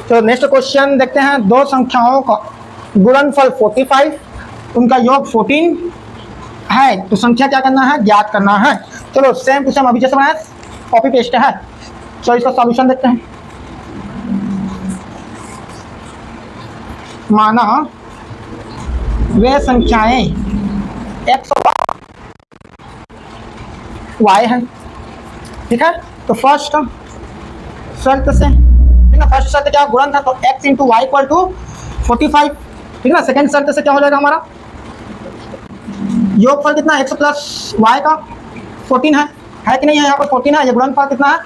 तो next question देखते हैं, दो संख्याओं का गुणनफल 45, उनका योग 14 है, तो संख्या क्या करना है, ज्ञात करना है। चलो सेम टू सेम अभी जैसे बनाया कॉपी पेस्ट है। चलो इसका सॉल्यूशन देखते हैं। माना वे संख्याएं x और y है, ठीक है। तो फर्स्ट शर्त से, ठीक है, फर्स्ट शर्त क्या गुणन था, तो x into y equal to 45, ठीक है ना। सेकेंड शर्त से क्या हो जाएगा हमारा, योगफल कितना x प्लस वाई का 14 है कि नहीं है, यहाँ पर 14 है, ये गुणनफल कितना है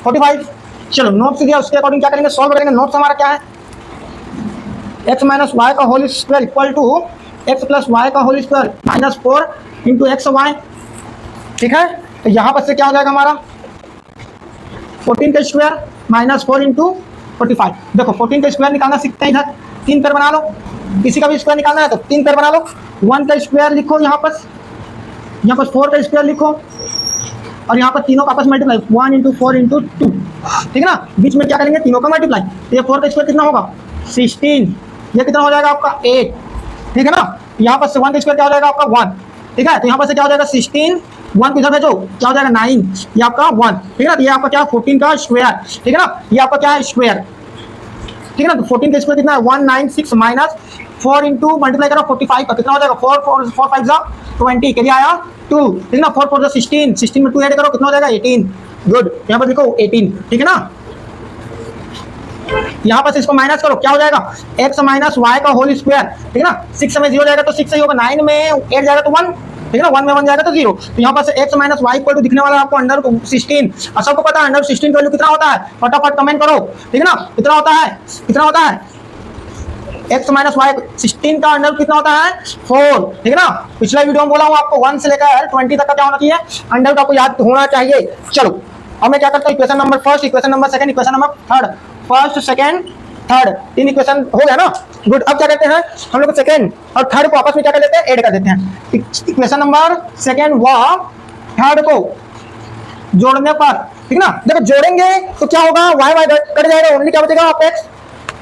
45। चलो नोट्स दिया उसके अकॉर्डिंग क्या करेंगे, सॉल्व करेंगे। नोट्स हमारा क्या है, x माइनस वाई का whole square equal to x plus y का whole square minus 4 into x y, ठीक है। तो यहाँ पर से क्या हो जाएगा हमारा 14 का स्क्वायर माइनस 4 इंटू 45। देखो 14 का स्क्वायर निकालना सीखते हैं, इधर 3 पेयर बना लो, किसी का भी स्क्वायर निकालना है तो 3 पेयर बना लो। 1 का स्क्वायर लिखो, यहाँ पर 4 का स्क्वायर लिखो, और यहाँ पर तीनों का आपस मल्टीप्लाई 1 इंटू 4 इंटू 2, ठीक है ना। बीच में क्या करेंगे, तीनों का मल्टीप्लाई, तो ये 4 का स्क्वायर कितना होगा 16, ये कितना हो जाएगा आपका 8, ठीक है ना। यहाँ पर से 1 का स्क्वायर क्या हो जाएगा आपका 1, ठीक है। तो यहाँ पर से क्या हो जाएगा 16, 1 को इधर भेजो क्या हो जाएगा 9, ये आपका 1, ठीक है ना। तो ये आपका क्या 14 का स्क्वायर, ठीक है ना, ये आपका क्या है स्क्वायर, ठीक है ना। तो 14 का स्क्वायर कितना है 196 माइनस 4 इंटू मल्टीप्लाई करो 45 का कितना हो जाएगा 4 5 जा 20, के लिए आया 2, ठीक है ना। 4 4 16, 16 में 2 ऐड करो कितना हो जाएगा 18, गुड। यहाँ पर लिखो 18, ठीक है ना। यहाँ पर से इसको माइनस करो क्या हो जाएगा x माइनस वाई का होल स्क्वायर, ठीक है ना। 6 में 0 जाएगा तो 6 सही होगा, 9 में 8 जाएगा तो 1, ठीक है ना, 1 में 1 जाएगा तो 0। तो यहाँ पर से x minus Y equal to दिखने वाला है आपको अंडर 16, और सबको पता है अंडर 16 का वैल्यू कितना होता है, फटाफट कमेंट करो, ठीक है ना। कितना होता है, कितना होता है x माइनस वाई 16 का अंडर कितना होता है 4, ठीक है ना। पिछला वीडियो में बोला हूँ आपको 1 से लेकर 20 तक का क्या होना चाहिए, अंडर का आपको याद होना चाहिए। चलो अब मैं क्या करता हूँ, equation number first, equation number second, equation number third, first second third, 3 equation हो गया ना, गुड। अब क्या करते हैं हम लोग सेकंड और थर्ड को आपस में क्या कर लेते हैं, ऐड कर देते हैं। इक्वेशन नंबर सेकंड व थर्ड को जोड़ने पर, ठीक है ना, देखो जोड़ेंगे तो क्या होगा वाई वाई कट जाएगा, ओनली क्या बचेगा आप एक्स,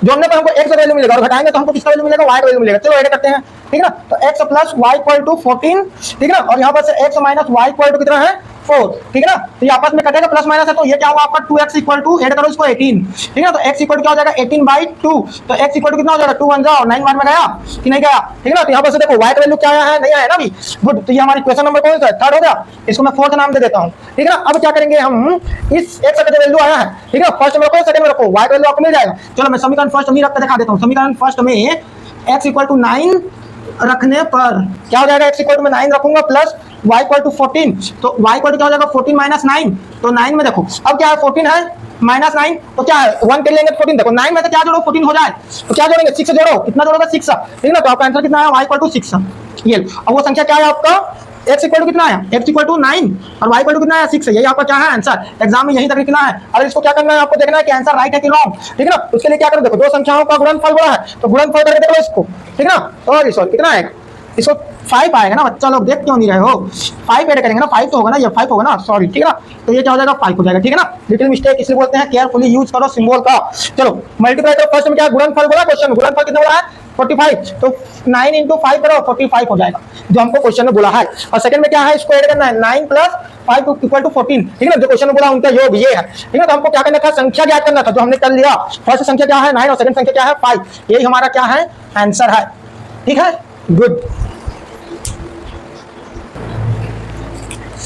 जोड़ने पर हमको x का वैल्यू मिलेगा और घटाएंगे तो हमको किसका वैल्यू मिलेगा, y का वैल्यू मिलेगा। चलो ऐड करते हैं, ठीक है ना। तो x plus y equal to 14, ठीक है ना, और यहाँ पर से x minus Y equal to कितना है 4, ठीक है ना। तो ये आपस में कटेगा प्लस माइनस है, तो ये क्या होगा आपका 2x इक्वल टू ऐड करो इसको 18, ठीक है ना। तो x इक्वल टू क्या हो जाएगा 18/2, तो x इक्वल टू कितना हो जाएगा 2 1 जाओ 9 1 में गया कि नहीं गया, ठीक है ना। तो यहाँ पर से देखो y का वैल्यू क्या आया है, नहीं आया ना अभी, गुड। तो ये हमारी क्वेश्चन नंबर कौन सा है, थर्ड हो गया, इसको मैं फोर्थ नाम दे देता हूँ, ठीक है ना। अब क्या करेंगे हम, इस x का जो वैल्यू आया है, ठीक है, फर्स्ट में रखो सेकंड में रखो, y का वैल्यू आपको मिल जाएगा। चलो मैं समीकरण फर्स्ट में रख के दिखा देता हूँ। समीकरण फर्स्ट में x इक्वल टू 9 रखने पर क्या हो जाएगा, x इक्वल टू में 9 रखूंगा प्लस y इक्वल टू 14, तो y इक्वल टू क्या हो जाएगा 14 माइनस 9, तो 9 में देखो अब क्या है 14 है माइनस 9, तो क्या है 1 के लेंगे 14, देखो 9 में से क्या जोड़ो 14 हो जाए, तो क्या जोड़ेंगे 6 जोड़ो, कितना जोड़ोगे 6, ठीक है ना। तो आपका आंसर कितना है y इक्वल टू 6, ये अब वो संख्या क्या है आपका x इक्वल टू कितना है, x इक्वल टू 9 और y इक्वल टू कितना है 6, यही आपका क्या है आंसर। एग्जाम में यही तक लिखना है, और इसको क्या करना है आपको देखना है कि आंसर राइट है कि रॉन्ग, ठीक है ना। उसके लिए क्या करो, देखो दो संख्याओं का गुणनफल बोला है तो गुणनफल करके देखो इसको, ठीक है ना। और सॉरी कितना है, इसको 5 आएगा ना, बच्चा लोग देख क्यों नहीं रहे हो, 5 ऐड करेंगे ना, 5 तो होगा ना, ये 5 होगा ना, सॉरी, ठीक है ना। तो ये क्या हो जाएगा 5 हो जाएगा, ठीक है ना। लिटिल मिस्टेक इसलिए बोलते हैं, केयरफुली यूज करो सिंबल का। चलो मल्टीप्लाई करो, फर्स्ट में क्या गुणनफल बोला, क्वेश्चन गुणनफल कितना बोला है 45, तो 9 इंटू 5 करो 45 हो जाएगा जो हमको क्वेश्चन में बोला है। और सेकंड में क्या है, इसको ऐड करना है 9 प्लस 5 इक्वल टू 14, ठीक है ना, जो क्वेश्चन में बोला उनका योग ये है, ठीक है ना। तो हमको क्या करना था, संख्या ज्ञात करना था, जो हमने कर लिया। फर्स्ट संख्या क्या है 9 और सेकंड संख्या क्या है 5, यही हमारा क्या है आंसर है, ठीक है, गुड।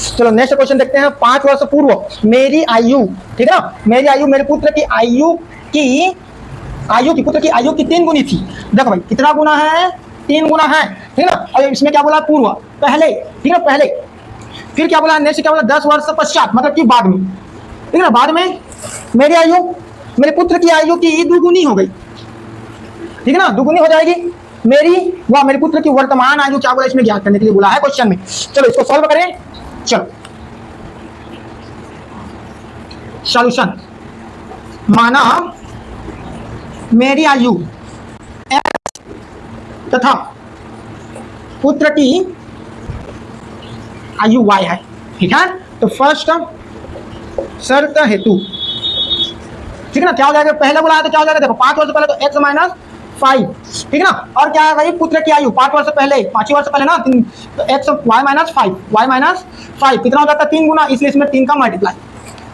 चलो नेक्स्ट क्वेश्चन देखते हैं। 5 वर्ष पूर्व मेरी आयु, ठीक है ना, मेरी आयु मेरे पुत्र की आयु की पुत्र की आयु की 3 गुनी थी। देखो भाई कितना गुना है, 3 गुना है, ठीक है ना। और इसमें क्या बोला पूर्व पहले, ठीक है पहले, फिर क्या बोला नेक्स्ट क्या बोला 10 वर्ष पश्चात, मतलब कि बाद में, ठीक है ना। बाद में मेरी आयु मेरे पुत्र की आयु की 2 गुनी हो गई, ठीक है ना, 2 गुनी हो जाएगी मेरी व मेरे पुत्र की वर्तमान आयु क्या बोला इसमें ज्ञात करने के लिए बोला है क्वेश्चन में। चलो इसको सॉल्व करें। चलो सॉल्यूशन, माना मेरी आयु x तथा पुत्र की आयु y है, ठीक है। तो फर्स्ट शर्त हेतु ठीक है ना। क्या हो जाएगा, पहले बोला है तो क्या हो जाएगा, देखो 5 वर्ष पहले तो x माइनस 5, ठीक है ना। और क्या है भाई, पुत्र की आयु 5 वर्ष पहले, 5 वर्ष पहले ना, तो x y माइनस 5 कितना हो जाता है, 3 गुना, इसलिए इसमें 3 का मल्टीप्लाई,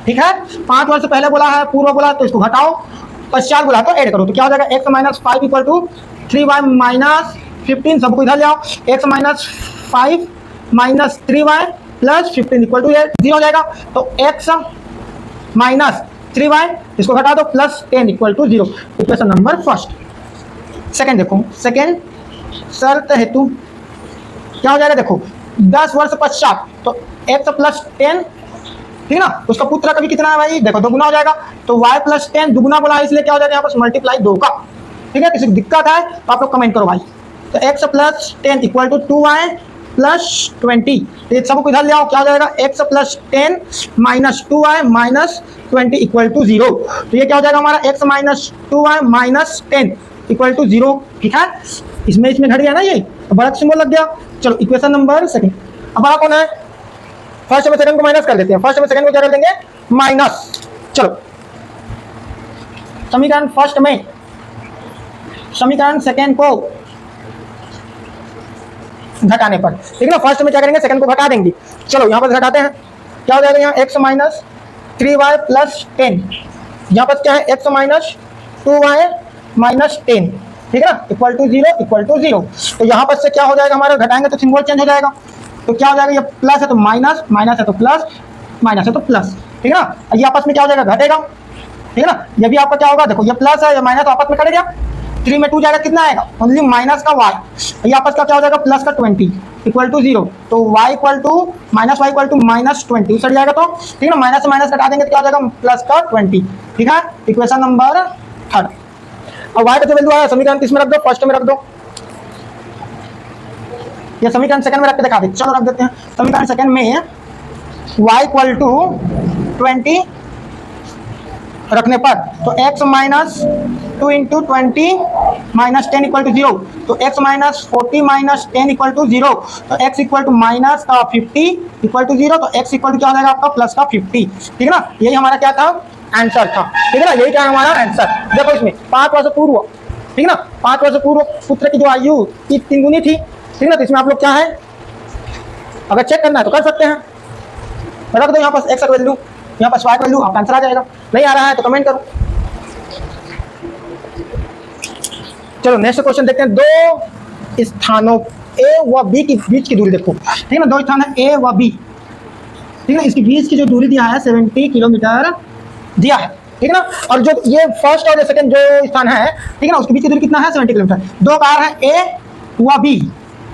ठीक है। 5 वर्ष पहले बोला है, पूर्व बोला तो इसको घटाओ, पश्चात बोला तो ऐड करो, तो क्या हो जाएगा x minus 5 equal to 3y minus 15, सबको इधर ले आओ, x minus 5 minus 3y plus 15 equal to 0 हो जाएगा। तो x माइनस 3y, इसको घटा दो, plus 10 equal to 0। Equation number first. Second देखो, सेकंड शर्त हेतु क्या हो जाएगा, देखो 10 वर्ष पश्चात तो x प्लस 10, ठीक है ना, उसका पुत्र कभी कितना है भाई, देखो 2 गुना हो जाएगा, तो y प्लस 10 दुगुना बोला है, इसलिए क्या हो जाएगा यहाँ पर मल्टीप्लाई 2 का, ठीक है। किसी को दिक्कत है तो आप लोग कमेंट करो भाई। तो x plus 10 equal to 2y plus 20, तो ये सबको इधर ले आओ, क्या हो जाएगा x plus 10 minus 2y minus 20 equal to 0। तो ये क्या हो जाएगा हमारा x minus 2y minus 10 equal to 0, ठीक है। इसमें घट गया ना, ये तो बड़ा सिंबल लग गया। चलो इक्वेशन नंबर सेकंड। अब बड़ा कौन है, फर्स्ट में सेकंड को माइनस कर देते हैं, फर्स्ट में सेकंड को क्या कर देंगे, माइनस। चलो समीकरण फर्स्ट में समीकरण सेकंड को घटाने पर, ठीक है ना, फर्स्ट में क्या करेंगे, सेकंड को घटा देंगे। चलो यहाँ पर घटाते हैं, क्या हो जाएगा यहाँ x माइनस 3y प्लस 10, यहाँ पर क्या है x माइनस 2y माइनस 10, ठीक है ना, इक्वल टू 0। तो यहाँ पर से क्या हो जाएगा हमारा, घटाएंगे तो सिंबल चेंज हो जाएगा, तो क्या हो जाएगा, ये प्लस है तो माइनस, माइनस है तो प्लस, माइनस है तो प्लस, ठीक है ना। ये आपस में क्या हो जाएगा, घटेगा, ठीक है ना। ये भी आपका क्या होगा, देखो ये प्लस है, ये माइनस आपस में कट गया, 3 में 2 जाएगा, कितना आएगा, ओनली माइनस का y, ये आपस का क्या हो जाएगा, प्लस का 20 इक्वल टू 0। तो y इक्वल टू माइनस 20 उस जाएगा, तो ठीक है ना, माइनस से माइनस घटा देंगे तो क्या हो जाएगा, प्लस का 20, ठीक है। Equation number third. अब y का जो वैल्यू आया समीकरण किस में रख दो, फर्स्ट में रख दो, ये समीकरण सेकंड में रख के दिखा दे। चलो रख देते हैं समीकरण सेकंड में y इक्वल टू 20 रखने पर, तो x minus 2 into 20 minus 10 equal to 0, तो x minus 40 minus 10 equal to 0, तो x इक्वल टू माइनस का 50 इक्वल टू 0, तो x इक्वल टू क्या हो जाएगा आपका, प्लस का 50, ठीक है ना। यही हमारा क्या था, आंसर था, ठीक है ना, यही क्या है हमारा आंसर। देखो इसमें 5 वर्ष पूर्व, ठीक है ना, 5 वर्ष पूर्व पुत्र की जो आयु 3 गुनी थी, ठीक है ना। तो इसमें आप लोग क्या है, अगर चेक करना है तो कर सकते हैं, रख दो यहाँ पर x का वैल्यू, यहाँ पर y का वैल्यू, आपका आंसर आ जाएगा। नहीं आ रहा है तो कमेंट करो। चलो नेक्स्ट क्वेश्चन देखते हैं। दो स्थानों A व B के बीच की दूरी देखो, ठीक है ना, 2 स्थान है A व B, ठीक है, इसके बीच की जो दूरी दिया है 70 किलोमीटर दिया है, ठीक है ना। और जो ये फर्स्ट और सेकंड जो स्थान है, ठीक है ना, उसके बीच की दूरी कितना है, 70 किलोमीटर। 2 कार है A व B,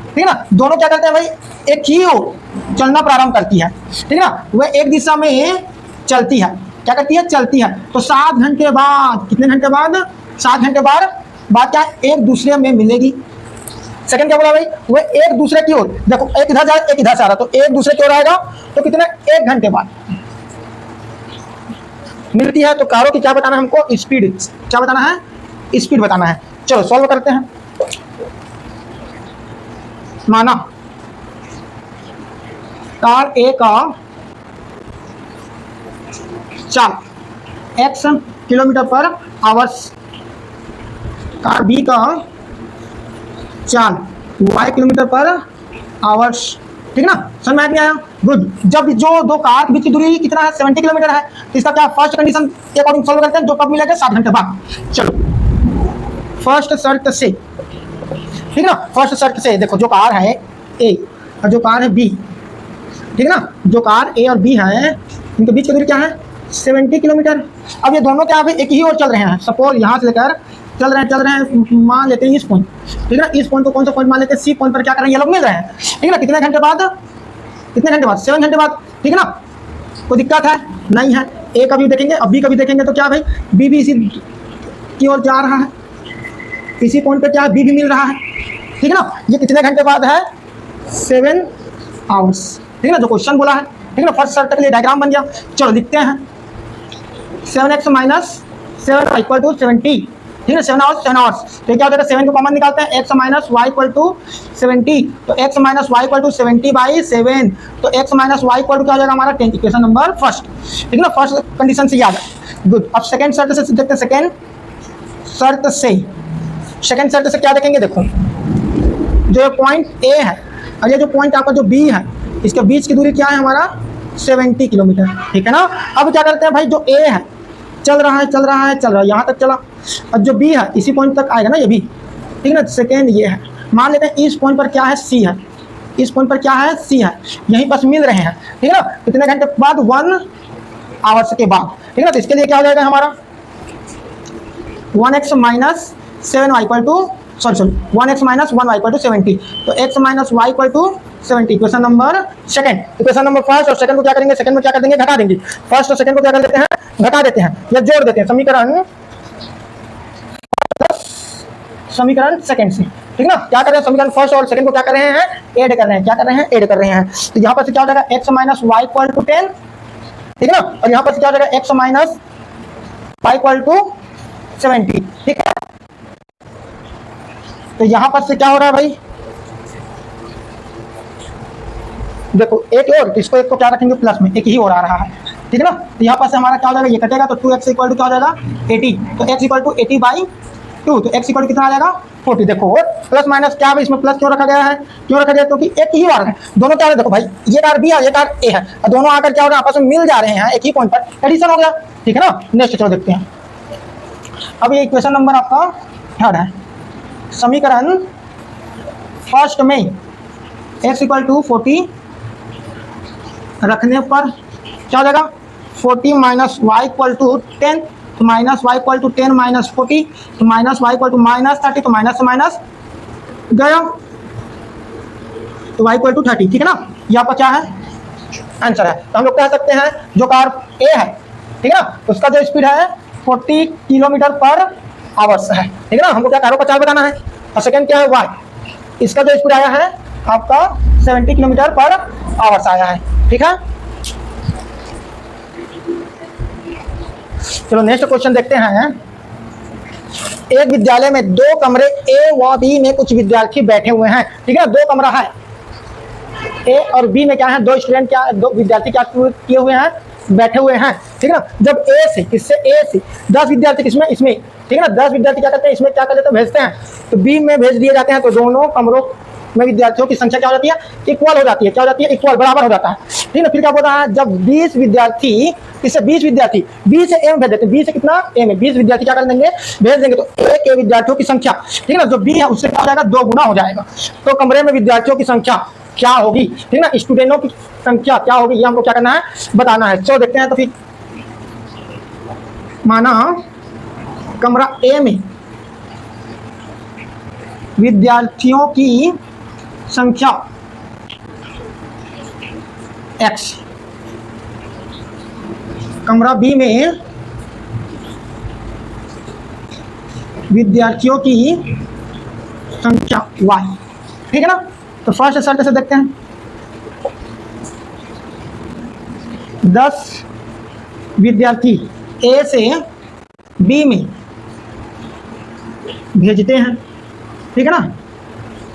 ठीक है ना, दोनों क्या करते हैं भाई, एक ही ओर चलना प्रारंभ करती है, ठीक है ना, वह एक दिशा में चलती है, क्या करती है, चलती है। तो 7 घंटे बाद, कितने घंटे बाद, 7 घंटे बाद क्या एक दूसरे में मिलेगी। सेकंड क्या बोला भाई, वह एक दूसरे की ओर, देखो एक इधर जा रहा, एक इधर से आ रहा, तो एक दूसरे की ओर आएगा, तो कितने, 1 घंटे बाद मिलती है। तो कारों की क्या बताना है हमको, स्पीड, क्या बताना है, स्पीड बताना है। चलो सॉल्व करते हैं। माना कार ए का चाल x किलोमीटर पर आवर्स, कार बी का चाल y किलोमीटर पर आवर्स, ठीक है ना, समझ में आया, गुड। जब जो दो कार के बीच की दूरी कितना है, 70 किलोमीटर है, तो इसका क्या फर्स्ट कंडीशन के अकॉर्डिंग सॉल्व करते हैं, जो कब मिलेगा, 7 घंटे बाद। चलो फर्स्ट शर्त से, ठीक है ना, फर्स्ट शर्त से देखो, जो कार है A और जो कार है B, ठीक है ना, जो कार A और B है, इनके बीच की दूरी क्या है, 70 किलोमीटर। अब ये दोनों क्या एक ही ओर चल रहे हैं, सपोज यहाँ से लेकर चल रहे हैं, मान लेते हैं इस पॉइंट, ठीक है ना, इस पॉइंट को कौन सा पॉइंट मान लेते हैं, सी पॉइंट पर क्या कर रहे हैं, ये लोग मिल रहे हैं, ठीक है ना। कितने घंटे बाद, 7 घंटे बाद, ठीक है ना। कोई दिक्कत है, नहीं है। ए का भी देखेंगे और बी का भी देखेंगे, तो क्या भाई, बी भी इसी की ओर जा रहा है, इसी पॉइंट पर क्या है, बी भी मिल रहा है, ठीक है ना। ये कितने घंटे बाद है, 7 आवर्स, ठीक है ना, जो क्वेश्चन बोला है, ठीक है ना। फर्स्ट शर्त के लिए डायग्राम बन गया। चलो लिखते हैं 7x माइनस 7 इक्वल टू 70, ठीक है, 7 आवर्स 7 आवर्स। तो क्या हो जाएगा, 7 को कॉमन निकालते हैं, X minus Y equal to 70, तो X minus Y equal to 70/7, तो X minus Y equal to क्या हो जाएगा हमारा 10, इक्वेशन नंबर फर्स्ट। ठीक है ना, फर्स्ट कंडीशन से याद है। गुड, अब सेकंड शर्त से देखते हैं। सेकंड शर्त से क्या देखेंगे, देखो जो ये पॉइंट ए है और ये जो पॉइंट आपका जो बी है, इसके बीच की दूरी क्या है हमारा 70 किलोमीटर। ठीक है ना, अब क्या करते हैं भाई, जो ए है चल रहा है यहाँ तक चला, और जो बी है इसी पॉइंट तक आएगा ना ये भी। ठीक है ना, सेकेंड ये है, मान लेते हैं इस पॉइंट पर क्या है, सी है, इस पॉइंट पर क्या है, सी है, यहीं पर मिल रहे हैं। ठीक है ना, कितने घंटे बाद, 1 आवर्स के बाद। ठीक है ना, तो इसके लिए क्या हो जाएगा हमारा 1x minus 7y equal to 1x minus 1y equal to 70, तो x minus y equal to 70, equation number second. Equation number first और सेकंड को क्या करेंगे, सेकंड में क्या कर देंगे, घटा देंगे। फर्स्ट और सेकंड को क्या कर देते हैं, घटा देते हैं या जोड़ देते हैं, समीकरण सेकंड से। ठीक ना, क्या कर रहे हैं, समीकरण फर्स्ट और सेकंड को क्या कर रहे हैं, ऐड कर रहे हैं। क्या कर रहे हैं, ऐड कर रहे हैं। तो यहाँ पर से क्या हो जाएगा, x minus Y equal to 10, ठीक है ना, और यहाँ पर से क्या हो जाएगा, x minus Y equal to 70। ठीक है, तो यहाँ पर से क्या हो रहा है भाई, देखो एक और, इसको एक को क्या रखेंगे प्लस में, एक ही और आ रहा है। ठीक है ना, तो यहाँ पर से हमारा क्या हो जाएगा, ये कटेगा, तो 2x इक्वल टू क्या हो जाएगा 80, तो x इक्वल टू 80/2, तो x इक्वल टू कितना आ जाएगा 40। देखो प्लस माइनस क्या है, इसमें प्लस क्यों रखा गया है, क्योंकि एक ही बार है, दोनों क्या है, देखो भाई ये कार बी है, ये कार ए है, और दोनों आकर क्या हो रहा है, आपस में मिल जा रहे हैं एक ही पॉइंट पर, एडिशन हो गया। ठीक है ना, नेक्स्ट चलो देखते हैं। अब ये इक्वेशन नंबर आपका थर्ड है, समीकरण फर्स्ट में x इक्वल टू 40 रखने पर क्या हो जाएगा, 40 माइनस वाई इक्वल टू 10, तो minus Y equal to 10 minus 40, तो minus Y equal to minus 30, तो माइनस से माइनस गया, तो वाई इक्वल टू 30। ठीक है ना, यहाँ पर क्या है, आंसर है। तो हम लोग कह सकते हैं जो कार ए है, ठीक है ना, उसका जो स्पीड है 40 किलोमीटर पर आवर्स है। ठीक है ना, हमको क्या कारों का चाल बताना है, और सेकंड क्या है वाई, इसका जो स्पीड आया है आपका 70 किलोमीटर पर आवर्स आया है। ठीक है, चलो नेक्स्ट क्वेश्चन देखते हैं। एक विद्यालय में 2 कमरे ए व बी में कुछ विद्यार्थी बैठे हुए हैं। ठीक है, 2 कमरा है, ए और बी में क्या है, 2 स्टूडेंट क्या, 2 विद्यार्थी क्या किए हुए हैं, बैठे हुए हैं। ठीक है ना, जब ए से किससे, ए से 10 विद्यार्थी किसमें, इसमें। ठीक है ना, 10 विद्यार्थी क्या करते हैं, इसमें क्या कर देते हैं, भेजते हैं, तो बी में भेज दिए जाते हैं, तो दोनों कमरों में विद्यार्थियों की संख्या क्या हो जाती है, इक्वल हो जाती है। क्या हो जाती है, इक्वल, बराबर हो जाता है। ठीक है, फिर क्या बोल रहा है, जब 20 विद्यार्थी, इससे 20 विद्यार्थी बी से ए में भेज देते हैं, बी से कितना, ए में 20 विद्यार्थी क्या कर देंगे, भेज देंगे, तो ए के विद्यार्थियों की संख्या, ठीक है ना, जो बी है उससे क्या हो जाएगा, 2 गुना हो जाएगा। तो कमरे में विद्यार्थियों की संख्या क्या होगी, ठीक है ना, स्टूडेंटों की संख्या क्या होगी, ये हमको क्या करना है, बताना है। चलो देखते हैं। तो फिर माना कमरा ए में विद्यार्थियों की संख्या x, कमरा बी में विद्यार्थियों की संख्या y। ठीक है ना, तो फर्स्ट शर्त से देखते हैं। 10 विद्यार्थी ए से बी में भेजते हैं। ठीक है ना,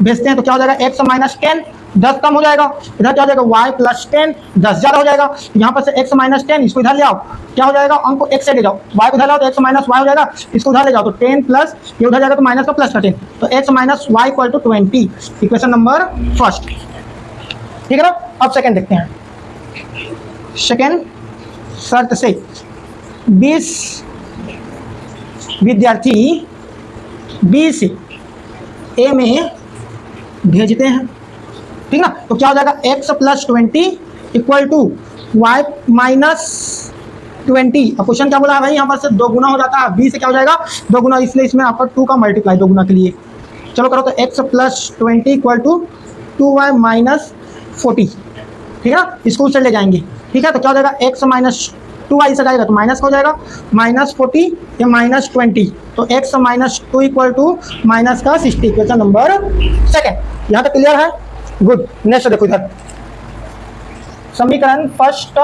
भेजते हैं, तो क्या हो जाएगा, x माइनस 10, 10 कम हो जाएगा, इधर क्या हो जाएगा, y प्लस 10, 10 ज़्यादा हो जाएगा। यहाँ पर से x माइनस 10, इसको इधर ले आओ, क्या हो जाएगा, अंक को x से ले जाओ, y को इधर लाओ तो x माइनस y हो जाएगा, इसको उधर ले जाओ तो 10 प्लस ये उधर जाएगा तो माइनस का प्लस का 10, तो x minus Y equal to 20, equation number first. ठीक है ना, अब सेकेंड देखते हैं। सेकेंड शर्त से 20 विद्यार्थी बी से ए में भेजते हैं। ठीक ना, तो क्या हो जाएगा, x plus 20 equal to Y minus 20। अब क्वेश्चन क्या बोला है भाई, यहाँ पर से 2 गुना हो जाता है, बी से क्या हो जाएगा 2 गुना, इसलिए इसमें आपका 2 का मल्टीप्लाई 2 गुना के लिए। चलो करो, तो x plus 20 equal to 2y minus 40। ठीक है ना, इसको उससे ले जाएंगे। ठीक है, तो क्या हो जाएगा, x माइनस 2y से जाएगा तो माइनस का हो जाएगा, माइनस 40 या माइनस 20, तो x minus 2 equal to minus का 60, क्वेश्चन नंबर सेकेंड। यहाँ तक क्लियर है, गुड। नेक्स्ट देखो, इधर समीकरण फर्स्ट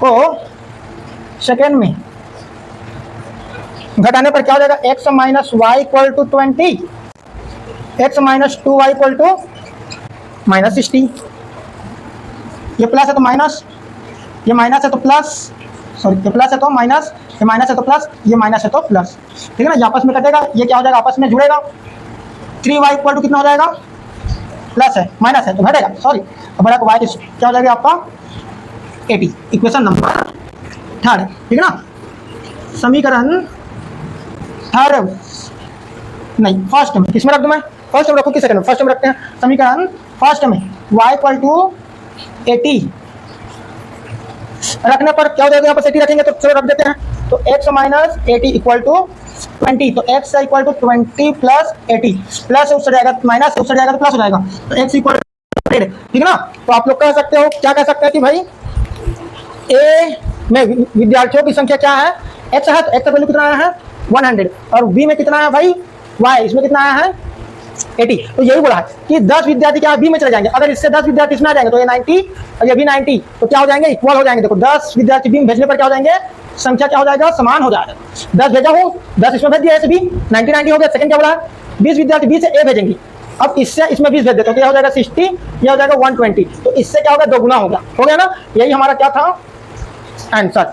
को सेकेंड में घटाने पर क्या हो जाएगा, x minus Y equal to 20, x minus 2y equal to minus 60। ये प्लस है तो माइनस, ये माइनस है तो प्लस, सॉरी ये प्लस है तो माइनस, ये माइनस है तो प्लस, ये माइनस है तो प्लस, ठीक है ना। ये आपस में कटेगा, ये क्या हो जाएगा, आपस में जुड़ेगा। 3y इक्वल टू कितना हो जाएगा, प्लस है माइनस है तो घटेगा, सॉरी। बड़ा को y क्या हो जाएगा आपका 80। इक्वेशन नंबर 3, ठीक है ना। समीकरण थर्ड नहीं फर्स्ट में, किसमें रख दूं मैं, फर्स्ट में रखूँ कि सेकंड में, फर्स्ट में रखते हैं। समीकरण फर्स्ट में y इक्वल टू 80 रखने पर क्या हो जाएगा, यहाँ पर 80 रखेंगे तो चलो रख देते हैं। तो x माइनस 80 इक्वल टू 20, तो x equal to 20 plus 80, plus उससे जाएगा माइनस, उससे जाएगा तो प्लस हो जाएगा, तो x इक्वल, ठीक है ना। तो आप लोग कह सकते हो, क्या कह सकते हैं कि भाई ए में विद्यार्थियों की संख्या क्या है, x है, तो x का वैल्यू कितना आया है 100, और b में कितना है भाई y, इसमें कितना आया है 80। तो यही बोला है कि 10 विद्यार्थी क्या बी में चले जाएंगे, अगर इससे 10 विद्यार्थी इसमें आ जाएंगे तो ये 90 और ये भी 90, तो क्या हो जाएंगे, इक्वल हो जाएंगे। देखो 10 विद्यार्थी बी में भेजने पर क्या हो जाएंगे, संख्या क्या हो जाएगा, समान हो जाएगा। 10 भेजा हूँ, 10 इसमें भेज दिया ऐसे बी, 90 हो गया। सेकंड क्या बोला है, 20 विद्यार्थी बी से ए भेजेंगे, अब इससे इसमें 20 भेज देते हो, क्या हो जाएगा 60, ये हो जाएगा 120, तो इससे क्या होगा, 2 गुना होगा, हो गया ना। यही हमारा क्या था आंसर।